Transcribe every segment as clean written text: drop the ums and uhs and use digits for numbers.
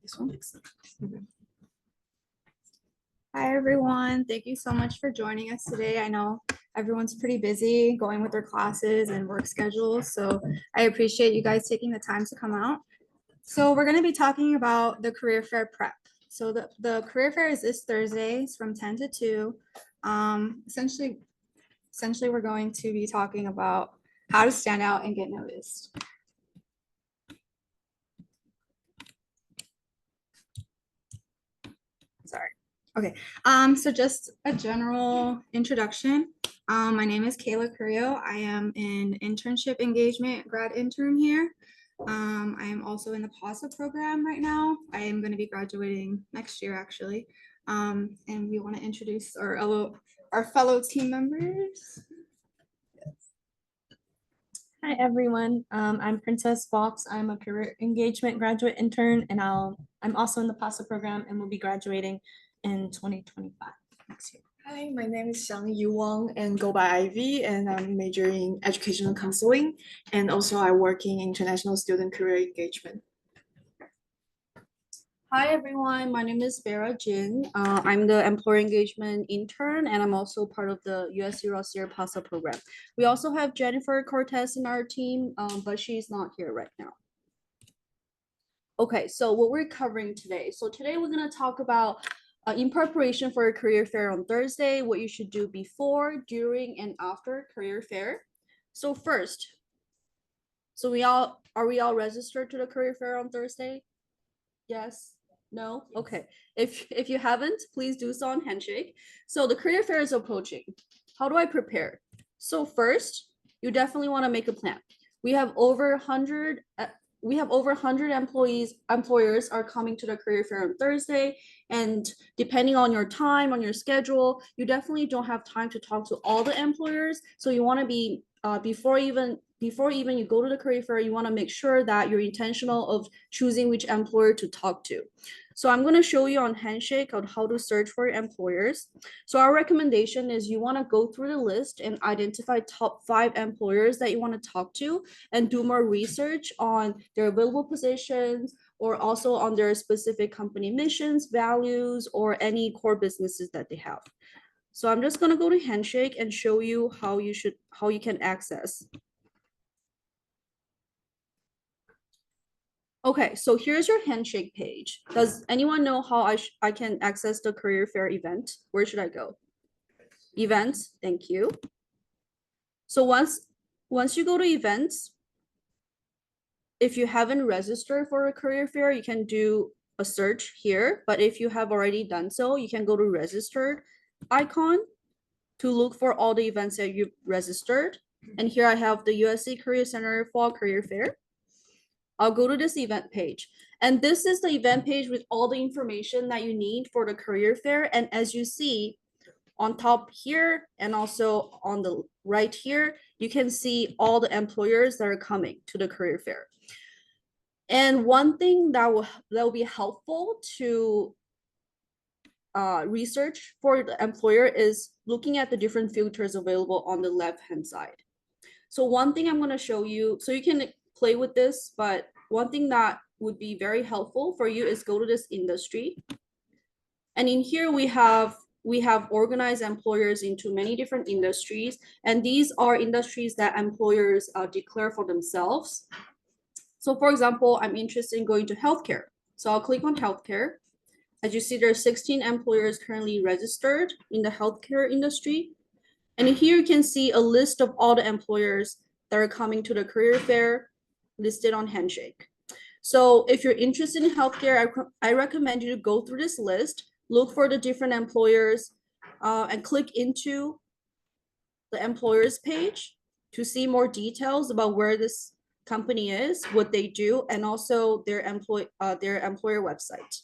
This one? Hi, everyone. Thank you so much for joining us today. I know everyone's pretty busy going with their classes and work schedules, so I appreciate you guys taking the time to come out. So we're going to be talking about the career fair prep. So the career fair is this Thursday. It's from 10 to 2. Essentially, we're going to be talking about how to stand out and get noticed. Sorry. Okay, so just a general introduction. My name is Kayla Curio. I am an internship engagement grad intern here. I am also in the PASA program right now. I am going to be graduating next year, actually. And we want to introduce our fellow team members. Hi everyone, I'm Princess Fox. I'm a career engagement graduate intern, and I'm also in the PASA program and will be graduating in 2025 next year. Hi, my name is Xiang Yu Wang and go by Ivy, and I'm majoring in educational counseling, and also I work in international student career engagement. Hi everyone, my name is Vera Jin. I'm the employer engagement intern, and I'm also part of the USC Rossier PASA program. We also have Jennifer Cortez in our team, but she's not here right now. Okay, so what we're covering today. So today we're going to talk about in preparation for a career fair on Thursday, what you should do before, during, and after career fair. So first, are we all registered to the career fair on Thursday? Yes. No? Okay. If you haven't, please do so on Handshake. So the career fair is approaching. How do I prepare? So first, you definitely want to make a plan. We have over 100 employers are coming to the career fair on Thursday, and depending on your time, on your schedule, you definitely don't have time to talk to all the employers. So you want to be before even you go to the career fair, you want to make sure that you're intentional of choosing which employer to talk to. So I'm going to show you on Handshake on how to search for employers. So our recommendation is you want to go through the list and identify top 5 employers that you want to talk to and do more research on their available positions or also on their specific company missions, values, or any core businesses that they have. So I'm just going to go to Handshake and show you how you can access. Okay, so here's your Handshake page. Does anyone know how I can access the career fair event? Where should I go? Events, thank you. So once you go to events, if you haven't registered for a career fair, you can do a search here. But if you have already done so, you can go to registered icon to look for all the events that you've registered. And here I have the USC Career Center Fall Career Fair. I'll go to this event page. And this is the event page with all the information that you need for the career fair. And as you see on top here and also on the right here, you can see all the employers that are coming to the career fair. And one thing that will be helpful to research for the employer is looking at the different filters available on the left-hand side. So one thing I'm going to show you, so you can play with this, but one thing that would be very helpful for you is go to this industry. And in here we have organized employers into many different industries, and these are industries that employers declare for themselves. So for example, I'm interested in going to healthcare. So I'll click on healthcare. As you see, there are 16 employers currently registered in the healthcare industry. And here you can see a list of all the employers that are coming to the career fair listed on Handshake. So if you're interested in healthcare, I recommend you to go through this list, look for the different employers, and click into the employers page to see more details about where this company is, what they do, and also their employer website.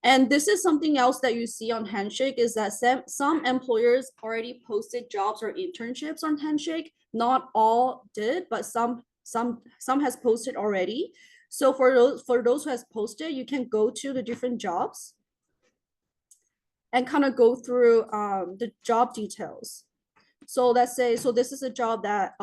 And this is something else that you see on Handshake is that some employers already posted jobs or internships on Handshake. Not all did, but some has posted already. So for those who has posted, you can go to the different jobs and kind of go through the job details. So let's say, so this is a job that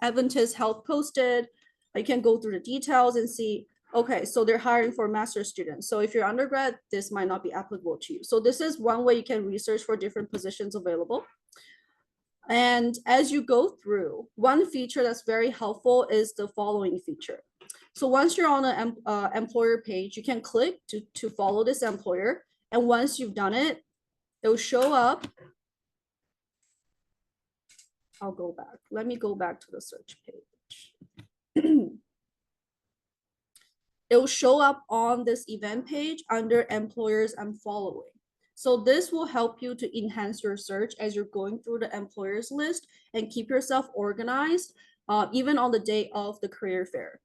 Adventist Health posted. You can go through the details and see, Okay, so they're hiring for master's students. So if you're undergrad, this might not be applicable to you. So this is one way you can research for different positions available. And as you go through, one feature that's very helpful is the following feature. So once you're on an employer page, you can click to follow this employer. And once you've done it, it'll show up. I'll go back. Let me go back to the search page. It'll show up on this event page under employers I'm following. So this will help you to enhance your search as you're going through the employers list and keep yourself organized, even on the day of the career fair.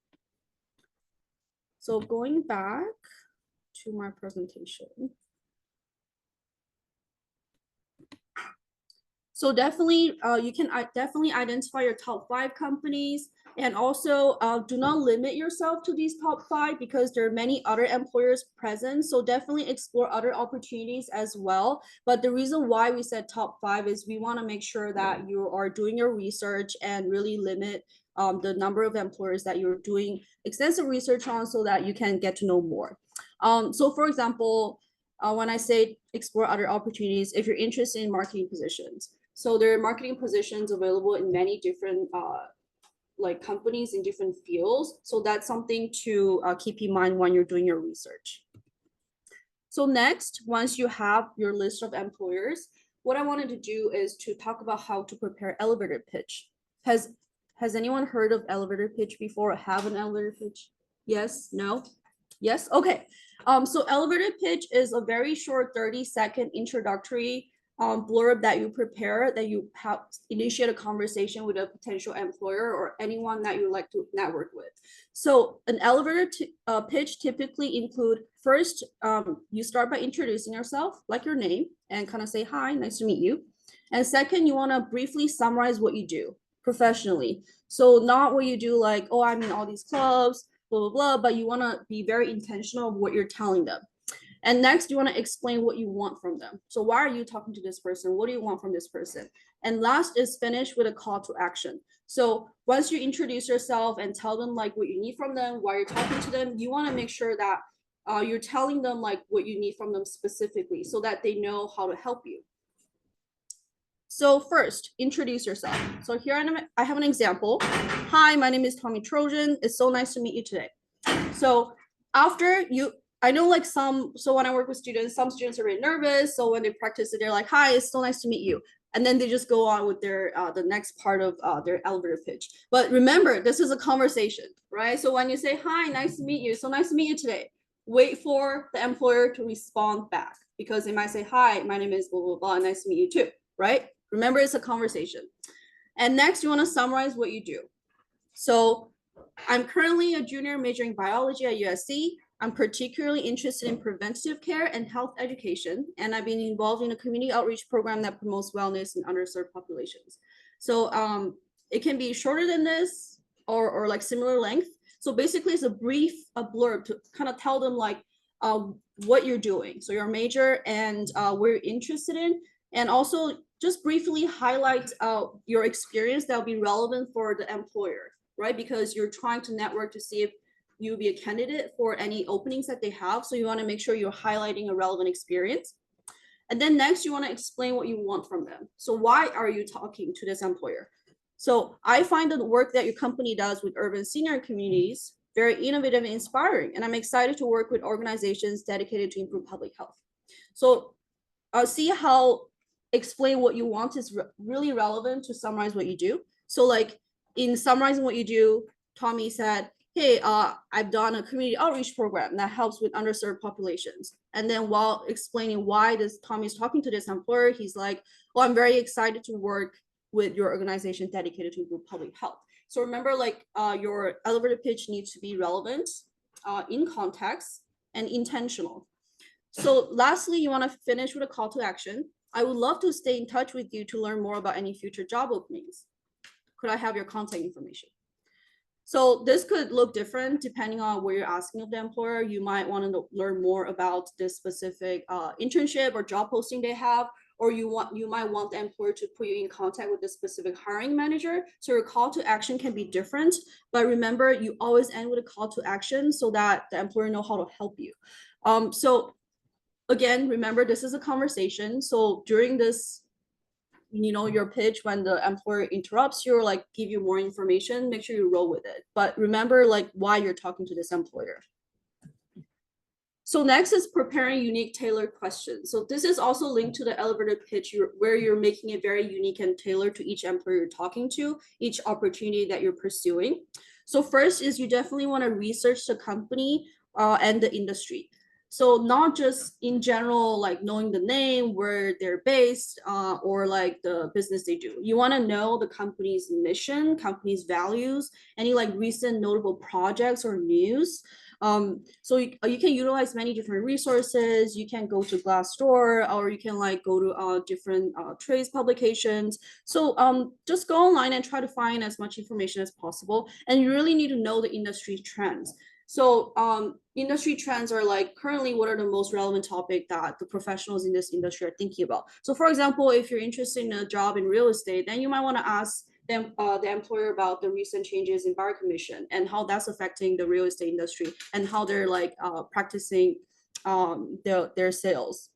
So going back to my presentation. So definitely, you can definitely identify your top 5 companies, and also do not limit yourself to these top 5 because there are many other employers present. So definitely explore other opportunities as well. But the reason why we said top 5 is we want to make sure that you are doing your research and really limit the number of employers that you're doing extensive research on so that you can get to know more. So for example, when I say explore other opportunities, if you're interested in marketing positions, so there are marketing positions available in many different like companies in different fields. So that's something to keep in mind when you're doing your research. So next, once you have your list of employers, what I wanted to do is to talk about how to prepare elevator pitch. Has anyone heard of elevator pitch before or have an elevator pitch? Yes, no? Yes, okay. So elevator pitch is a very short 30-second introductory blurb that you prepare, that you have initiate a conversation with a potential employer or anyone that you like to network with. So an elevator pitch typically include first, you start by introducing yourself, like your name, and kind of say, hi, nice to meet you. And second, you want to briefly summarize what you do professionally. So not what you do like, oh, I'm in all these clubs, blah, blah, blah, but you want to be very intentional of what you're telling them. And next, you want to explain what you want from them. So why are you talking to this person? What do you want from this person? And last is finish with a call to action. So once you introduce yourself and tell them like what you need from them, why you're talking to them, you want to make sure that you're telling them like what you need from them specifically so that they know how to help you. So first, introduce yourself. So here I have an example. Hi, my name is Tommy Trojan. It's so nice to meet you today. So after you, I know like so when I work with students, some students are really nervous. So when they practice it, they're like, hi, it's so nice to meet you. And then they just go on with their the next part of their elevator pitch. But remember, this is a conversation, right? So when you say, hi, nice to meet you, so nice to meet you today, wait for the employer to respond back because they might say, hi, my name is blah, blah, blah, nice to meet you too, right? Remember, it's a conversation. And next, you want to summarize what you do. So I'm currently a junior majoring biology at USC. I'm particularly interested in preventative care and health education, and I've been involved in a community outreach program that promotes wellness in underserved populations. So it can be shorter than this or like similar length. So basically it's a blurb to kind of tell them like what you're doing. So your major and what you're interested in, and also just briefly highlight your experience that will be relevant for the employer, right? Because you're trying to network to see if you'll be a candidate for any openings that they have. So you want to make sure you're highlighting a relevant experience. And then next, you want to explain what you want from them. So why are you talking to this employer? So I find the work that your company does with urban senior communities very innovative and inspiring. And I'm excited to work with organizations dedicated to improve public health. So see how explain what you want is really relevant to summarize what you do. So like in summarizing what you do, Tommy said, hey, I've done a community outreach program that helps with underserved populations. And then while explaining why Tommy's talking to this employer, he's like, well, I'm very excited to work with your organization dedicated to improve public health. So remember, like your elevator pitch needs to be relevant, in context, and intentional. So lastly, you want to finish with a call to action. I would love to stay in touch with you to learn more about any future job openings. Could I have your contact information? So this could look different depending on what you're asking of the employer. You might want to learn more about this specific internship or job posting they have, or you might want the employer to put you in contact with a specific hiring manager. So your call to action can be different, but remember, you always end with a call to action so that the employer know how to help you. So again, remember, this is a conversation. So during this, your pitch, when the employer interrupts you or like give you more information, make sure you roll with it. But remember like why you're talking to this employer. So next is preparing unique tailored questions. So this is also linked to the elevator pitch where you're making it very unique and tailored to each employer you're talking to, each opportunity that you're pursuing. So first is you definitely want to research the company and the industry. So not just in general, like knowing the name, where they're based, or like the business they do. You want to know the company's mission, company's values, any like recent notable projects or news. So you can utilize many different resources. You can go to Glassdoor, or you can like go to different trades publications. So just go online and try to find as much information as possible. And you really need to know the industry trends. So industry trends are like currently what are the most relevant topic that the professionals in this industry are thinking about. So for example, if you're interested in a job in real estate, then you might want to ask them, the employer about the recent changes in bar commission and how that's affecting the real estate industry and how they're like practicing their sales.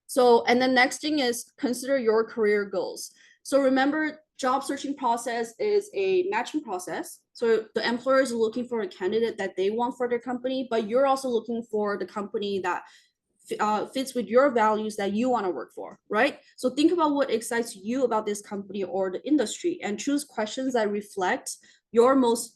So, and then next thing is consider your career goals. So remember, job searching process is a matching process. So the employer is looking for a candidate that they want for their company, but you're also looking for the company that fits with your values that you want to work for, right? So think about what excites you about this company or the industry and choose questions that reflect your what's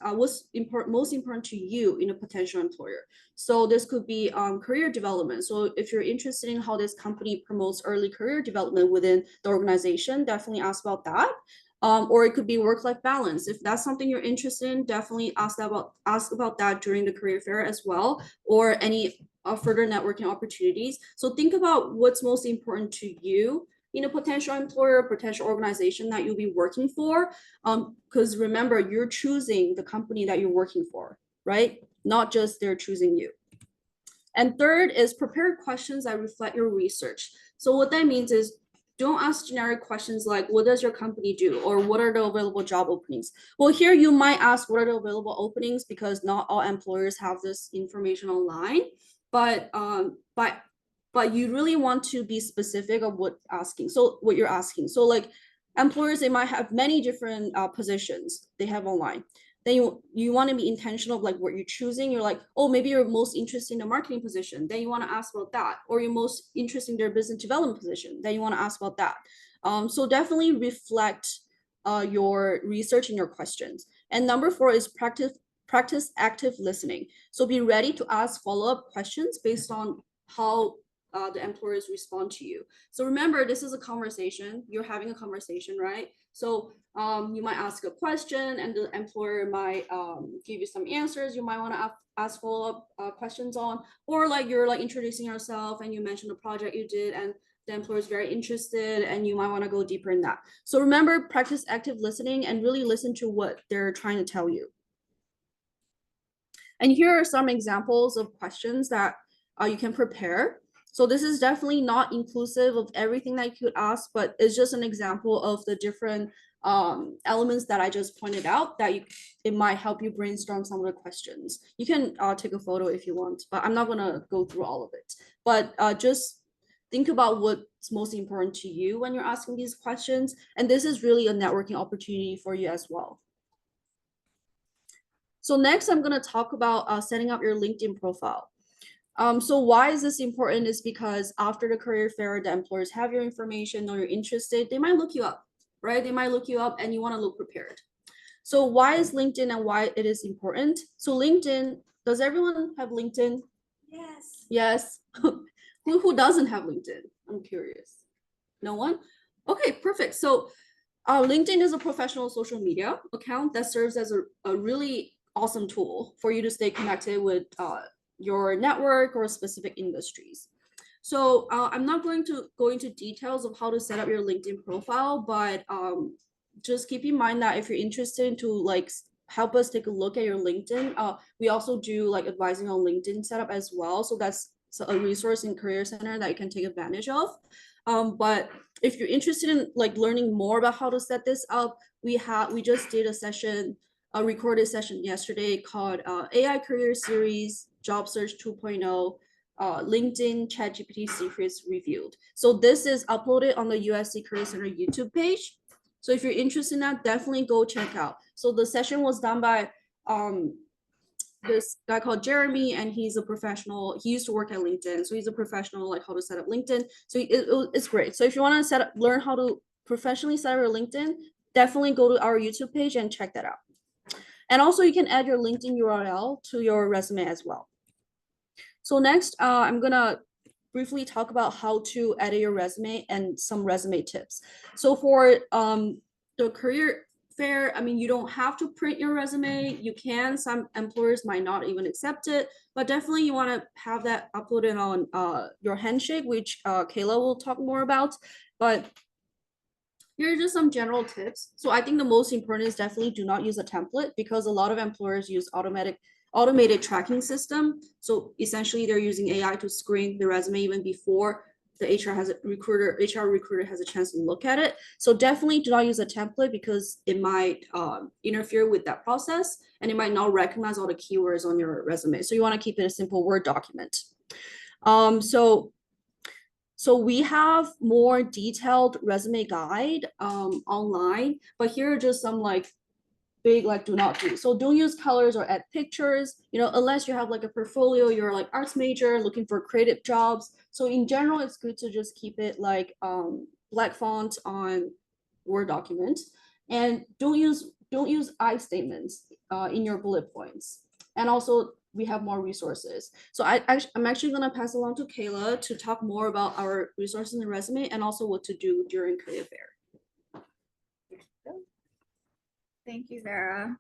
most important to you in a potential employer. So this could be career development. So if you're interested in how this company promotes early career development within the organization, definitely ask about that. Or it could be work-life balance. If that's something you're interested in, definitely ask about that during the career fair as well, or any further networking opportunities. So think about what's most important to you in a potential employer, potential organization that you'll be working for. Because remember, you're choosing the company that you're working for, right? Not just they're choosing you. And third is prepare questions that reflect your research. So what that means is don't ask generic questions like, what does your company do? Or what are the available job openings? Well, here you might ask, what are the available openings? Because not all employers have this information online, but you really want to be specific of what you're asking. So like employers, they might have many different positions they have online. Then you want to be intentional of like what you're choosing. You're like, oh, maybe you're most interested in a marketing position. Then you want to ask about that. Or you're most interested in their business development position. Then you want to ask about that. So definitely reflect your research and your questions. And number 4 is practice active listening. So be ready to ask follow-up questions based on how the employers respond to you. So remember, this is a conversation. You're having a conversation, right? So you might ask a question and the employer might give you some answers. You might want to ask follow-up questions on, or like you're like introducing yourself and you mentioned the project you did and the employer is very interested and you might want to go deeper in that. So remember, practice active listening and really listen to what they're trying to tell you. And here are some examples of questions that you can prepare. So this is definitely not inclusive of everything that you could ask, but it's just an example of the different elements that I just pointed out that it might help you brainstorm some of the questions. You can take a photo if you want, but I'm not gonna go through all of it. But just think about what's most important to you when you're asking these questions. And this is really a networking opportunity for you as well. So next, I'm gonna talk about setting up your LinkedIn profile. So why is this important is because after the career fair, the employers have your information, know you're interested, they might look you up, right? They might look you up and you want to look prepared. So why is LinkedIn and why it is important? So LinkedIn, does everyone have LinkedIn? Yes. Yes. Who doesn't have LinkedIn? I'm curious. No one? Okay, perfect. So LinkedIn is a professional social media account that serves as a really awesome tool for you to stay connected with your network or specific industries. So I'm not going to go into details of how to set up your LinkedIn profile, but just keep in mind that if you're interested to like help us take a look at your LinkedIn, we also do like advising on LinkedIn setup as well. So that's a resource in Career Center that you can take advantage of. But if you're interested in like learning more about how to set this up, we just did a recorded session yesterday called AI Career Series Job Search 2.0, LinkedIn ChatGPT Secrets Revealed. So this is uploaded on the USC Career Center YouTube page. So if you're interested in that, definitely go check out. So the session was done by this guy called Jeremy, and he's a professional. He used to work at LinkedIn, so he's a professional, like how to set up LinkedIn. So it's great. So if you want to learn how to professionally set up your LinkedIn, definitely go to our YouTube page and check that out. And also you can add your LinkedIn URL to your resume as well. So next, I'm gonna briefly talk about how to edit your resume and some resume tips. So for the career fair, I mean, you don't have to print your resume. You can. Some employers might not even accept it, but definitely you want to have that uploaded on your Handshake, which Kayla will talk more about. But here are just some general tips. So I think the most important is definitely do not use a template, because a lot of employers use automated tracking system. So essentially they're using AI to screen the resume even before the HR recruiter has a chance to look at it. So definitely do not use a template, because it might interfere with that process, and it might not recognize all the keywords on your resume. So you want to keep it a simple Word document. So we have more detailed resume guide online, but here are just some like big like do not do. So don't use colors or add pictures, you know, unless you have like a portfolio, you're like arts major looking for creative jobs. So in general, it's good to just keep it like black font on Word document, and don't use I statements in your bullet points. And also we have more resources. So I'm actually gonna pass along to Kayla to talk more about our resources in the resume and also what to do during career fair. Thank you, Vera.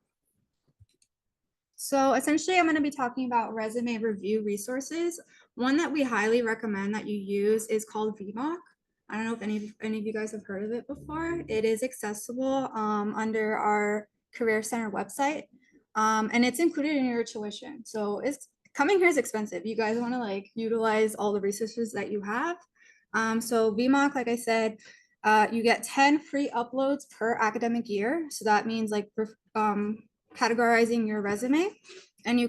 So essentially, I'm going to be talking about resume review resources. One that we highly recommend that you use is called VMOC. I don't know if any of you guys have heard of it before. It is accessible under our Career Center website, and it's included in your tuition. So it's coming here is expensive. You guys want to like utilize all the resources that you have. So VMOC, like I said, you get 10 free uploads per academic year. So that means like categorizing your resume. And you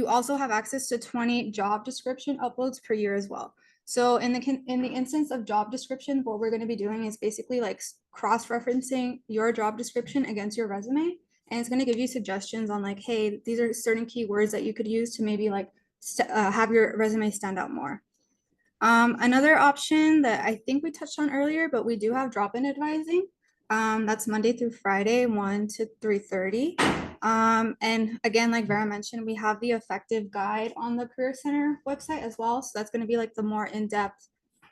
also have access to 20 job description uploads per year as well. So in the instance of job description, what we're going to be doing is basically like cross-referencing your job description against your resume. And it's going to give you suggestions on like, hey, these are certain keywords that you could use to maybe like have your resume stand out more. Another option that I think we touched on earlier, but we do have drop-in advising. That's Monday through Friday, 1 to 3:30. And again, like Vera mentioned, we have the effective guide on the Career Center website as well. So that's going to be like the more in-depth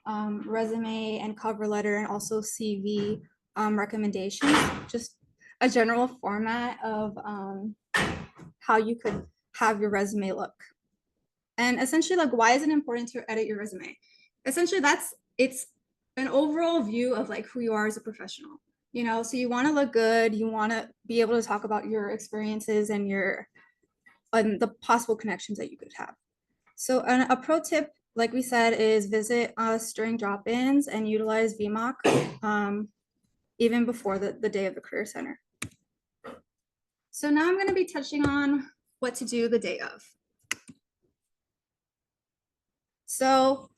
resume and cover letter, and also CV recommendations, just a general format of how you could have your resume look. And essentially, like, why is it important to edit your resume? Essentially, it's an overall view of like who you are as a professional. You know, so you want to look good, you want to be able to talk about your experiences and the possible connections that you could have. So a pro tip, like we said, is visit us during drop-ins and utilize VMOC even before the day of the Career Center. So now I'm going to be touching on what to do the day of. So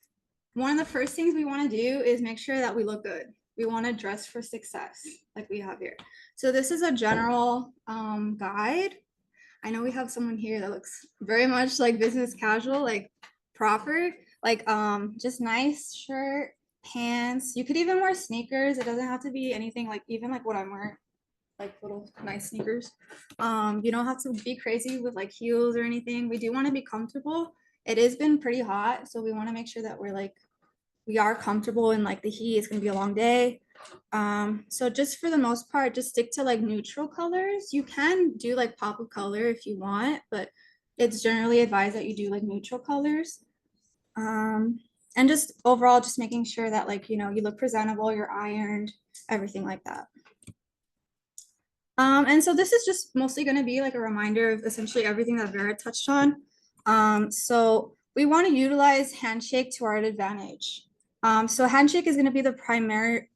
one of the first things we want to do is make sure that we look good. We want to dress for success, like we have here. So this is a general guide. I know we have someone here that looks very much like business casual, like proper, like just nice shirt, pants. You could even wear sneakers. It doesn't have to be anything like even like what I'm wearing, like little nice sneakers. You don't have to be crazy with like heels or anything. We do want to be comfortable. It has been pretty hot, so we want to make sure that we are comfortable in like the heat. It's gonna be a long day. So just for the most part, just stick to like neutral colors. You can do like pop of color if you want, but it's generally advised that you do like neutral colors. And just overall, just making sure that like, you know, you look presentable, you're ironed, everything like that. And so this is just mostly going to be like a reminder of essentially everything that Vera touched on. So we want to utilize Handshake to our advantage. So Handshake is going to be the primary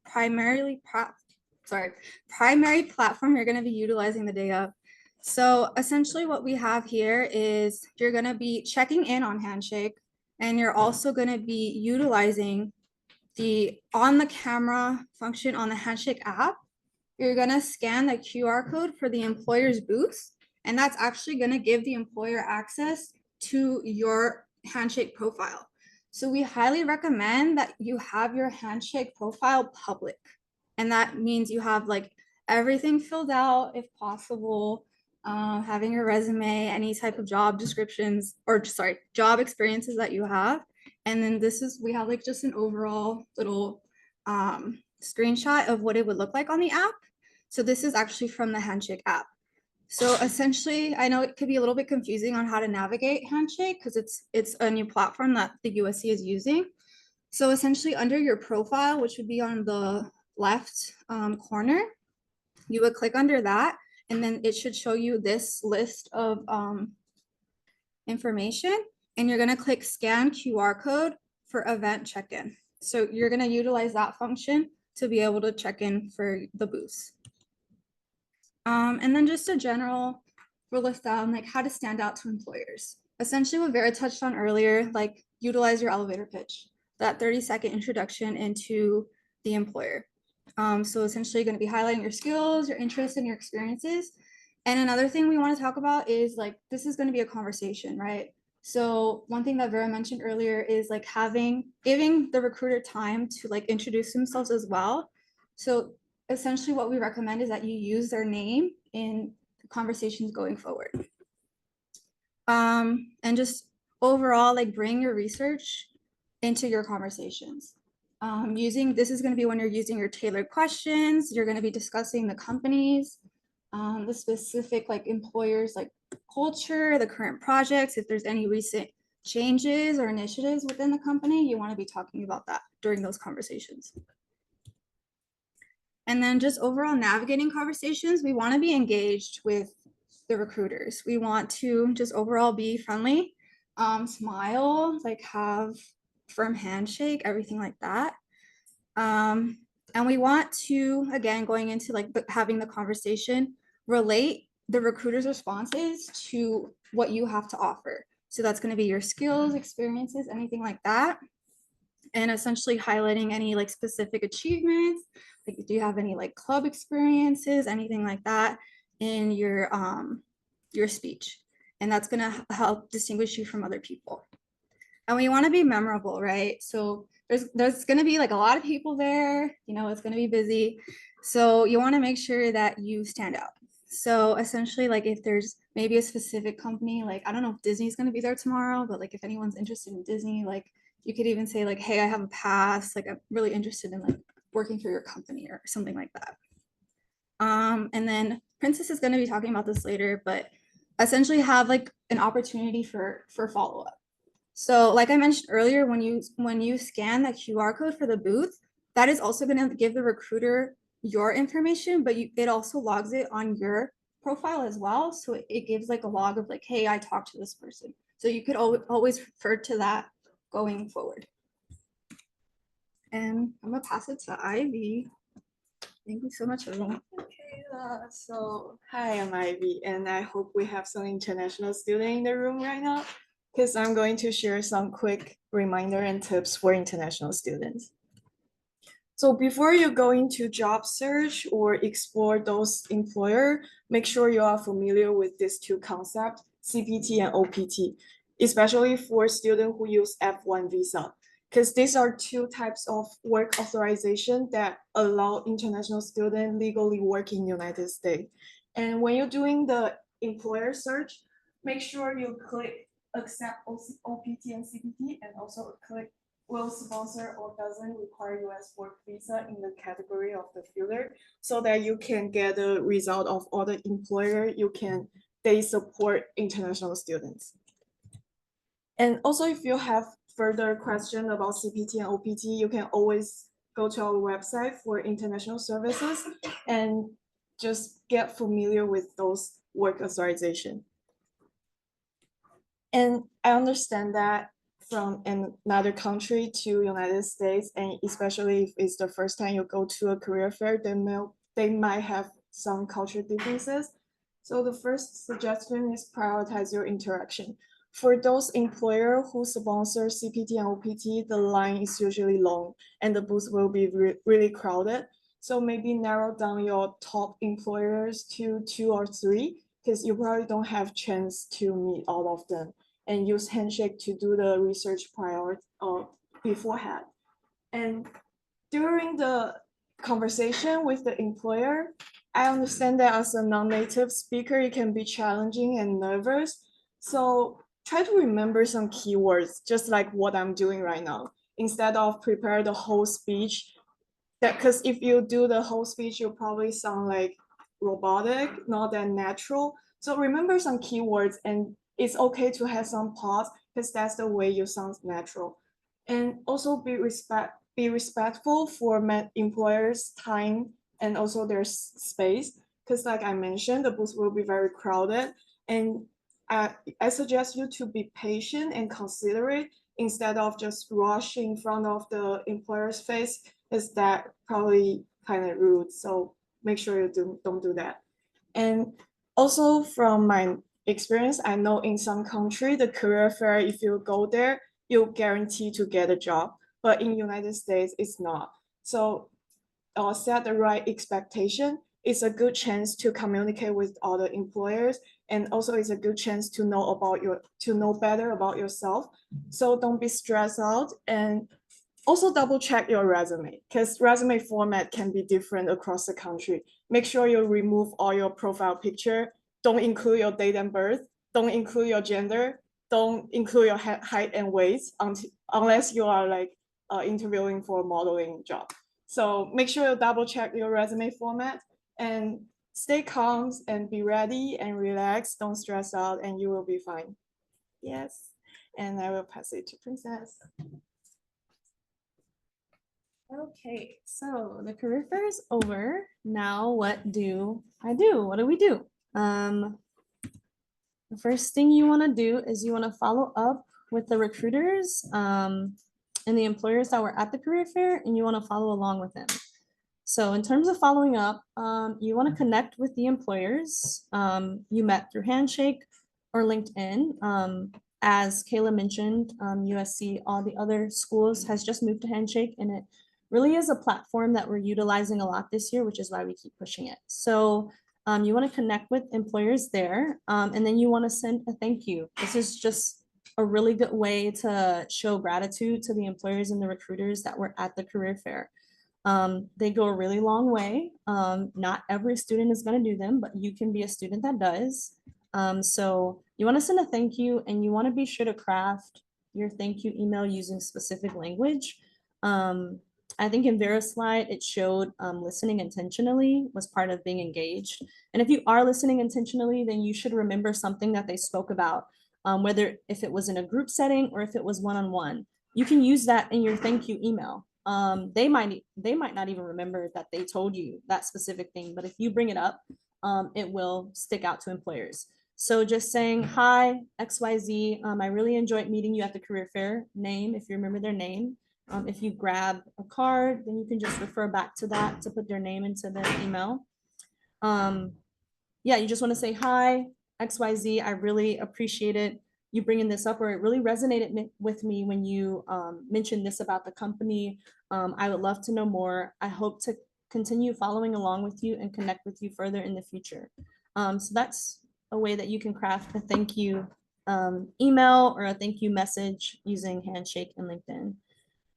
platform you're going to be utilizing the day of. So essentially what we have here is you're going to be checking in on Handshake, and you're also going to be utilizing the on the camera function on the Handshake app. You're going to scan the QR code for the employer's booth, and that's actually going to give the employer access to your Handshake profile. So we highly recommend that you have your Handshake profile public. And that means you have like everything filled out if possible, having your resume, any type of job descriptions, or sorry, job experiences that you have. And then we have like just an overall little screenshot of what it would look like on the app. So this is actually from the Handshake app. So essentially, I know it could be a little bit confusing on how to navigate Handshake because it's a new platform that the USC is using. So essentially under your profile, which would be on the left corner, you would click under that, and then it should show you this list of information, and you're gonna click scan QR code for event check-in. So you're gonna utilize that function to be able to check in for the booths. And then just a general rule of thumb, like how to stand out to employers. Essentially what Vera touched on earlier, like utilize your elevator pitch, that 30-second introduction into the employer. So essentially going to be highlighting your skills, your interests, and your experiences. And another thing we want to talk about is like, this is going to be a conversation, right? So one thing that Vera mentioned earlier is like giving the recruiter time to like introduce themselves as well. So essentially what we recommend is that you use their name in conversations going forward. And just overall, like bring your research into your conversations. This is going to be when you're using your tailored questions, you're going to be discussing the companies, the specific like employers, like culture, the current projects, if there's any recent changes or initiatives within the company, you want to be talking about that during those conversations. And then just overall navigating conversations, we want to be engaged with the recruiters. We want to just overall be friendly, smile, like have firm handshake, everything like that. And we want to, again, going into like having the conversation, relate the recruiter's responses to what you have to offer. So that's going to be your skills, experiences, anything like that. And essentially highlighting any like specific achievements, like do you have any like club experiences, anything like that in your speech. And that's going to help distinguish you from other people. And we want to be memorable, right? So there's going to be like a lot of people there, you know, it's going to be busy. So you want to make sure that you stand out. So essentially, like if there's maybe a specific company, like I don't know if Disney's going to be there tomorrow, but like if anyone's interested in Disney, like you could even say like, hey, I have a pass, like I'm really interested in like working for your company or something like that. And then Princess is going to be talking about this later, but essentially have like an opportunity for follow-up. So like I mentioned earlier, when you scan the QR code for the booth, that is also going to give the recruiter your information, but it also logs it on your profile as well. So it gives like a log of like, hey, I talked to this person. So you could always refer to that going forward. And I'm gonna pass it to Ivy. Thank you so much, everyone. Okay, so hi, I'm Ivy, and I hope we have some international students in the room right now, because I'm going to share some quick reminder and tips for international students. So before you go into job search or explore those employer, make sure you are familiar with these two concepts, CPT and OPT, especially for students who use F1 visa, because these are two types of work authorization that allow international students legally work in United States. And when you're doing the employer search, make sure you click accept OPT and CPT, and also click will sponsor or doesn't require US work visa in the category of the filter, so that you can get a result of all the employer they support international students. And also if you have further question about CPT and OPT, you can always go to our website for international services and just get familiar with those work authorization. And I understand that from another country to United States, and especially if it's the first time you go to a career fair, they might have some culture differences. So the first suggestion is prioritize your interaction. For those employer who sponsor CPT and OPT, the line is usually long and the booth will be really crowded. So maybe narrow down your top employers to 2 or 3, because you probably don't have chance to meet all of them, and use Handshake to do the research prior beforehand. And during the conversation with the employer, I understand that as a non-native speaker, it can be challenging and nervous. So try to remember some keywords, just like what I'm doing right now, instead of prepare the whole speech. Because if you do the whole speech, you'll probably sound like robotic, not that natural. So remember some keywords, and it's okay to have some pause because that's the way you sound natural. And also be respectful for employers' time and also their space. Because like I mentioned, the booth will be very crowded, and I suggest you to be patient and considerate instead of just rush in front of the employer's face, is that probably kind of rude. So make sure you don't do that. And also from my experience, I know in some country, the career fair, if you go there, you'll guarantee to get a job. But in United States, it's not. So set the right expectation. It's a good chance to communicate with other employers, and also it's a good chance to know better about yourself. So don't be stressed out, and also double check your resume, because resume format can be different across the country. Make sure you remove all your profile picture. Don't include your date and birth. Don't include your gender. Don't include your height and weight unless you are like interviewing for a modeling job. So make sure you double check your resume format, and stay calm and be ready and relax. Don't stress out and you will be fine. Yes. And I will pass it to Princess. Okay, so the career fair is over. Now what do I do? What do we do? The first thing you want to do is you want to follow up with the recruiters and the employers that were at the career fair, and you want to follow along with them. So in terms of following up, you want to connect with the employers you met through Handshake or LinkedIn. As Kayla mentioned, USC, all the other schools has just moved to Handshake, and it really is a platform that we're utilizing a lot this year, which is why we keep pushing it. So you want to connect with employers there, and then you want to send a thank you. This is just a really good way to show gratitude to the employers and the recruiters that were at the career fair. They go a really long way. Not every student is going to do them, but you can be a student that does. So you want to send a thank you, and you want to be sure to craft your thank you email using specific language. I think in Vera's slide, it showed listening intentionally was part of being engaged. And if you are listening intentionally, then you should remember something that they spoke about, whether if it was in a group setting or if it was one-on-one. You can use that in your thank you email. They might not even remember that they told you that specific thing, but if you bring it up, it will stick out to employers. So just saying, hi, XYZ, I really enjoyed meeting you at the career fair, name, if you remember their name. If you grab a card, then you can just refer back to that to put their name into the email. Yeah, you just want to say, hi, XYZ, I really appreciated you bringing this up, or it really resonated with me when you mentioned this about the company. I would love to know more. I hope to continue following along with you and connect with you further in the future. So that's a way that you can craft a thank you email or a thank you message using Handshake and LinkedIn.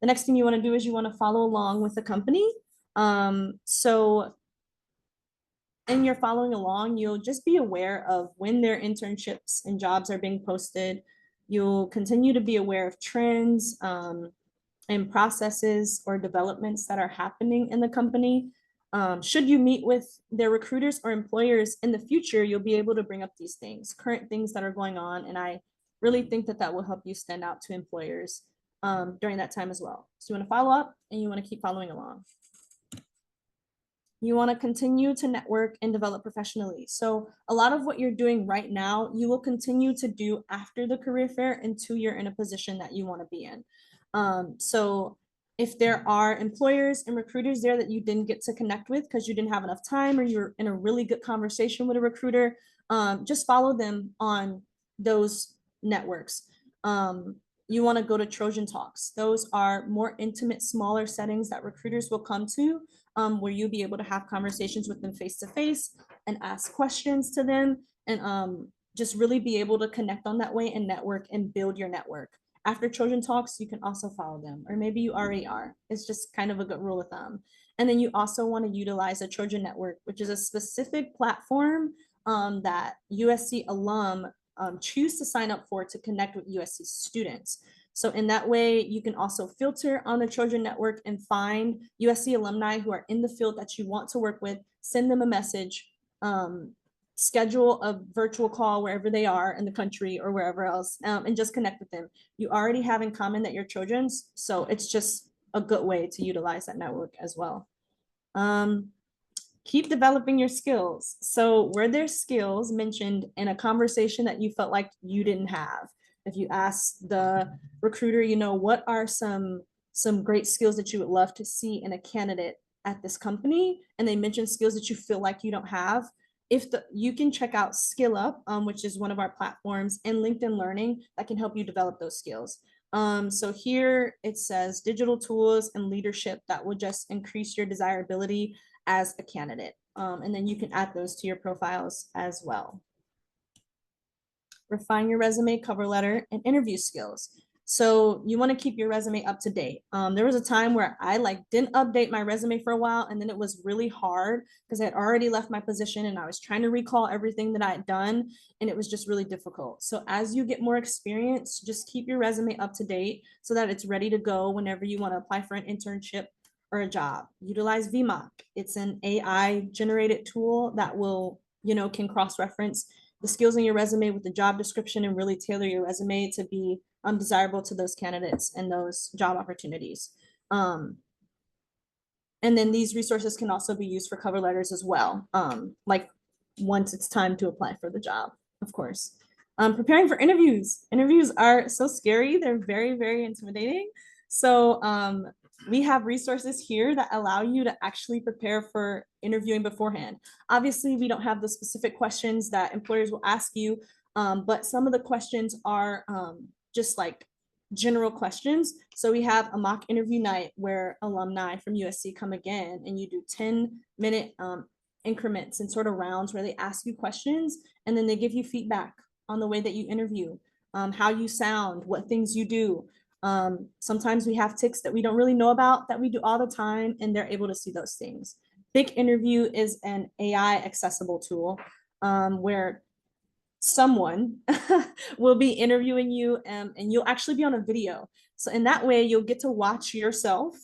The next thing you want to do is you want to follow along with the company. So and you're following along, you'll just be aware of when their internships and jobs are being posted. You'll continue to be aware of trends and processes or developments that are happening in the company. Should you meet with their recruiters or employers in the future, you'll be able to bring up these things, current things that are going on. And I really think that that will help you stand out to employers during that time as well. So you want to follow up and you want to keep following along. You want to continue to network and develop professionally. So a lot of what you're doing right now, you will continue to do after the career fair until you're in a position that you want to be in. So if there are employers and recruiters there that you didn't get to connect with because you didn't have enough time or you're in a really good conversation with a recruiter, just follow them on those networks. You want to go to Trojan Talks. Those are more intimate, smaller settings that recruiters will come to, where you'll be able to have conversations with them face to face and ask questions to them, and just really be able to connect on that way and network and build your network. After Trojan Talks, you can also follow them, or maybe you already are. It's just kind of a good rule of thumb. And then you also want to utilize a Trojan Network, which is a specific platform that USC alum choose to sign up for to connect with USC students. So in that way, you can also filter on the Trojan Network and find USC alumni who are in the field that you want to work with, send them a message, schedule a virtual call wherever they are in the country or wherever else, and just connect with them. You already have in common that you're Trojans, so it's just a good way to utilize that network as well. Keep developing your skills. So were there skills mentioned in a conversation that you felt like you didn't have? If you ask the recruiter, you know, what are some great skills that you would love to see in a candidate at this company, and they mention skills that you feel like you don't have, you can check out Skill Up, which is one of our platforms, and LinkedIn Learning that can help you develop those skills. So here it says digital tools and leadership that will just increase your desirability as a candidate. And then you can add those to your profiles as well. Refine your resume, cover letter, and interview skills. So you want to keep your resume up to date. There was a time where I didn't update my resume for a while, and then it was really hard because I had already left my position and I was trying to recall everything that I had done, and it was just really difficult. So as you get more experience, just keep your resume up to date so that it's ready to go whenever you want to apply for an internship or a job. Utilize VMOC. It's an AI generated tool that will, can cross-reference the skills in your resume with the job description and really tailor your resume to be desirable to those candidates and those job opportunities. And then these resources can also be used for cover letters as well, like once it's time to apply for the job, of course. Preparing for interviews. Interviews are so scary. They're very, very intimidating. So we have resources here that allow you to actually prepare for interviewing beforehand. Obviously, we don't have the specific questions that employers will ask you, but some of the questions are just like general questions. So we have a mock interview night where alumni from USC come again, and you do 10-minute increments and sort of rounds where they ask you questions, and then they give you feedback on the way that you interview, how you sound, what things you do. Sometimes we have tics that we don't really know about that we do all the time, and they're able to see those things. Big Interview is an AI accessible tool where someone will be interviewing you, and you'll actually be on a video. So in that way, you'll get to watch yourself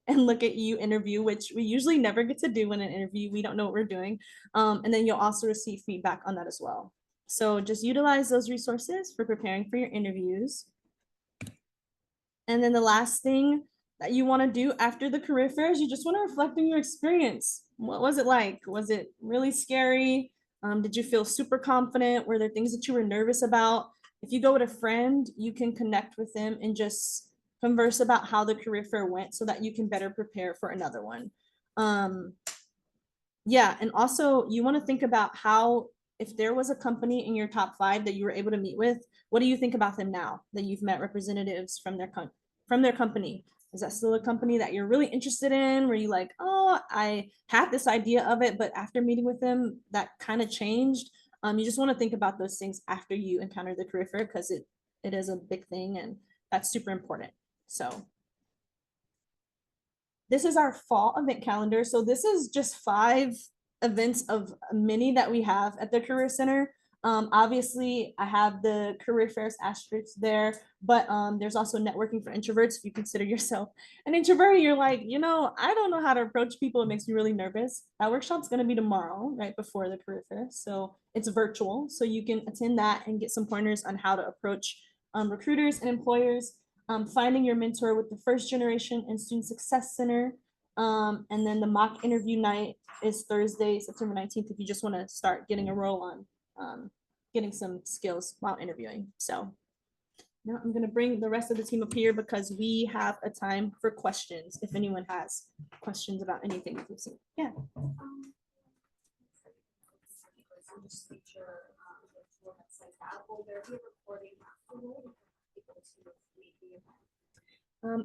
and look at you interview, which we usually never get to do in an interview. We don't know what we're doing. And then you'll also receive feedback on that as well. So just utilize those resources for preparing for your interviews. And then the last thing that you want to do after the career fair is you just want to reflect on your experience. What was it like? Was it really scary? Did you feel super confident? Were there things that you were nervous about? If you go with a friend, you can connect with them and just converse about how the career fair went so that you can better prepare for another one. Yeah, and also you want to think about how, if there was a company in your top 5 that you were able to meet with, what do you think about them now that you've met representatives from their company? Is that still a company that you're really interested in, where you like, oh, I had this idea of it, but after meeting with them, that kind of changed? You just want to think about those things after you encounter the career fair, because it is a big thing and that's super important. So this is our fall event calendar. So this is just 5 events of many that we have at the Career Center. Obviously, I have the career fairs asterisks there, but there's also networking for introverts. If you consider yourself an introvert, you're like, I don't know how to approach people. It makes me really nervous. That workshop's going to be tomorrow, right before the career fair. So it's virtual. So you can attend that and get some pointers on how to approach recruiters and employers. Finding your mentor with the First Generation and Student Success Center. And then the mock interview night is Thursday, September 19th, if you just want to start getting a roll on getting some skills while interviewing. So now I'm gonna bring the rest of the team up here because we have a time for questions, if anyone has questions about anything that we've seen. Yeah.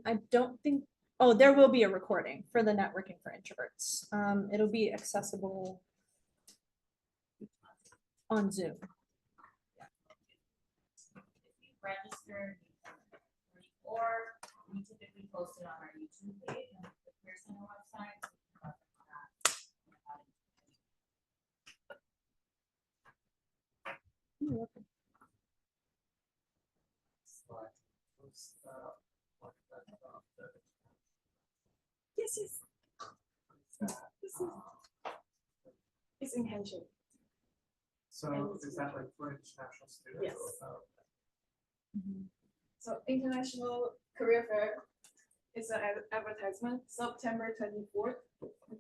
I don't think, oh, there will be a recording for the networking for introverts. It'll be accessible on Zoom. Registered or we typically post it on our YouTube page and the Career Center website. Yes, yes. It's in handshake. So is that like for international students? Yes. or- So International Career Fair is an advertisement, September 24th,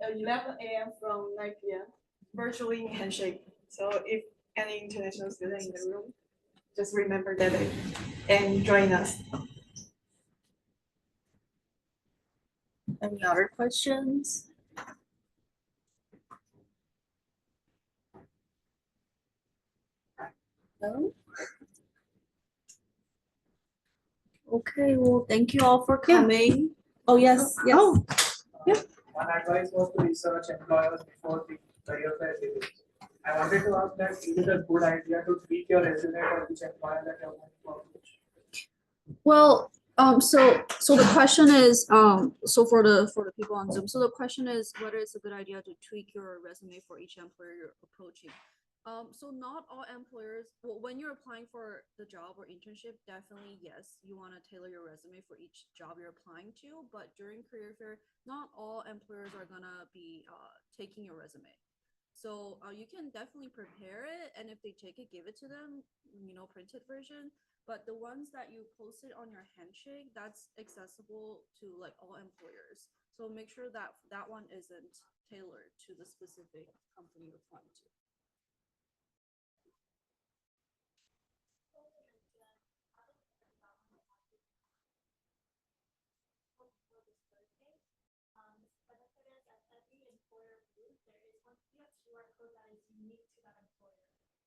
11 a.m. from 9 p.m. virtually in handshake. So if any international student in the room, just remember that day and join us. Any other questions? No? Okay, well, thank you all for Yeah. coming. Oh, yes, yes. Oh, One advice was to research employers before the career fair begins. I wanted to ask that is it a good idea to tweak your resume for each employer that you're going to approach? Well, so the question is, so for the people on Zoom, so the question is whether it's a good idea to tweak your resume for each employer you're approaching. So not all employers, well, when you're applying for the job or internship, definitely yes, you want to tailor your resume for each job you're applying to. But during career fair, not all employers are gonna be taking your resume. So you can definitely prepare it, and if they take it, give it to them, printed version. But the ones that you posted on your handshake, that's accessible to like all employers. So make sure that that one isn't tailored to the specific company you're applying to.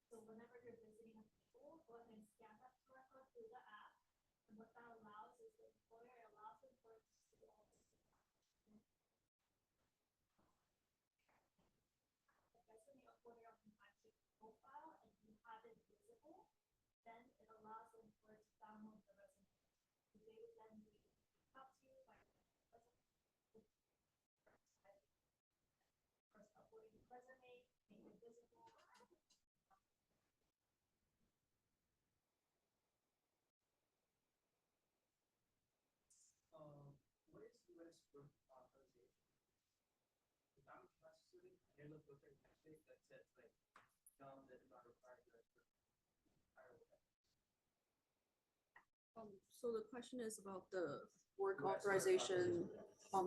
So whenever you're visiting a school, go ahead and scan that QR code through the app. And what that allows is the employer allows the employer to see all the that's when you upload your Timesheet profile and you have it visible, then it allows the employer to download the resume. So they would then be up to you by first uploading the resume, make it visible. What is US group authorization? If I'm a US student, I look at the handshake that says like, no, that is not required US group. So the question is about the work authorization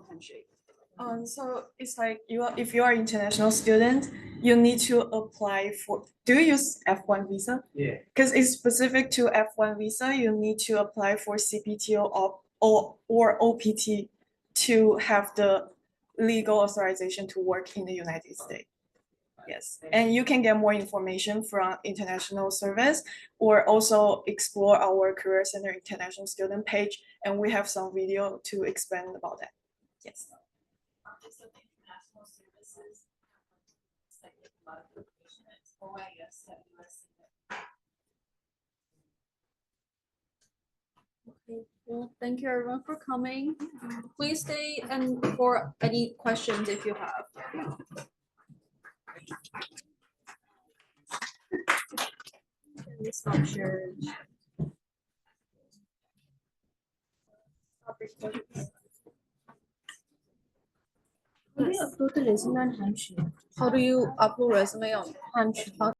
handshake. So it's like if you are international student, you need to apply for, do you use F1 visa? Yeah. Because it's specific to F1 visa, you need to apply for CPTO or OPT to have the legal authorization to work in the United States. Yes, and you can get more information from International Service or also explore our Career Center International Student page, and we have some video to expand about that. Yes. Just of international services, it's like a lot of information, it's OIS, WS. Okay, well, thank you everyone for coming. Please stay and for any questions if you have. Stop sharing. How do you upload the resume on Handshake? How do you upload resume on Handshake?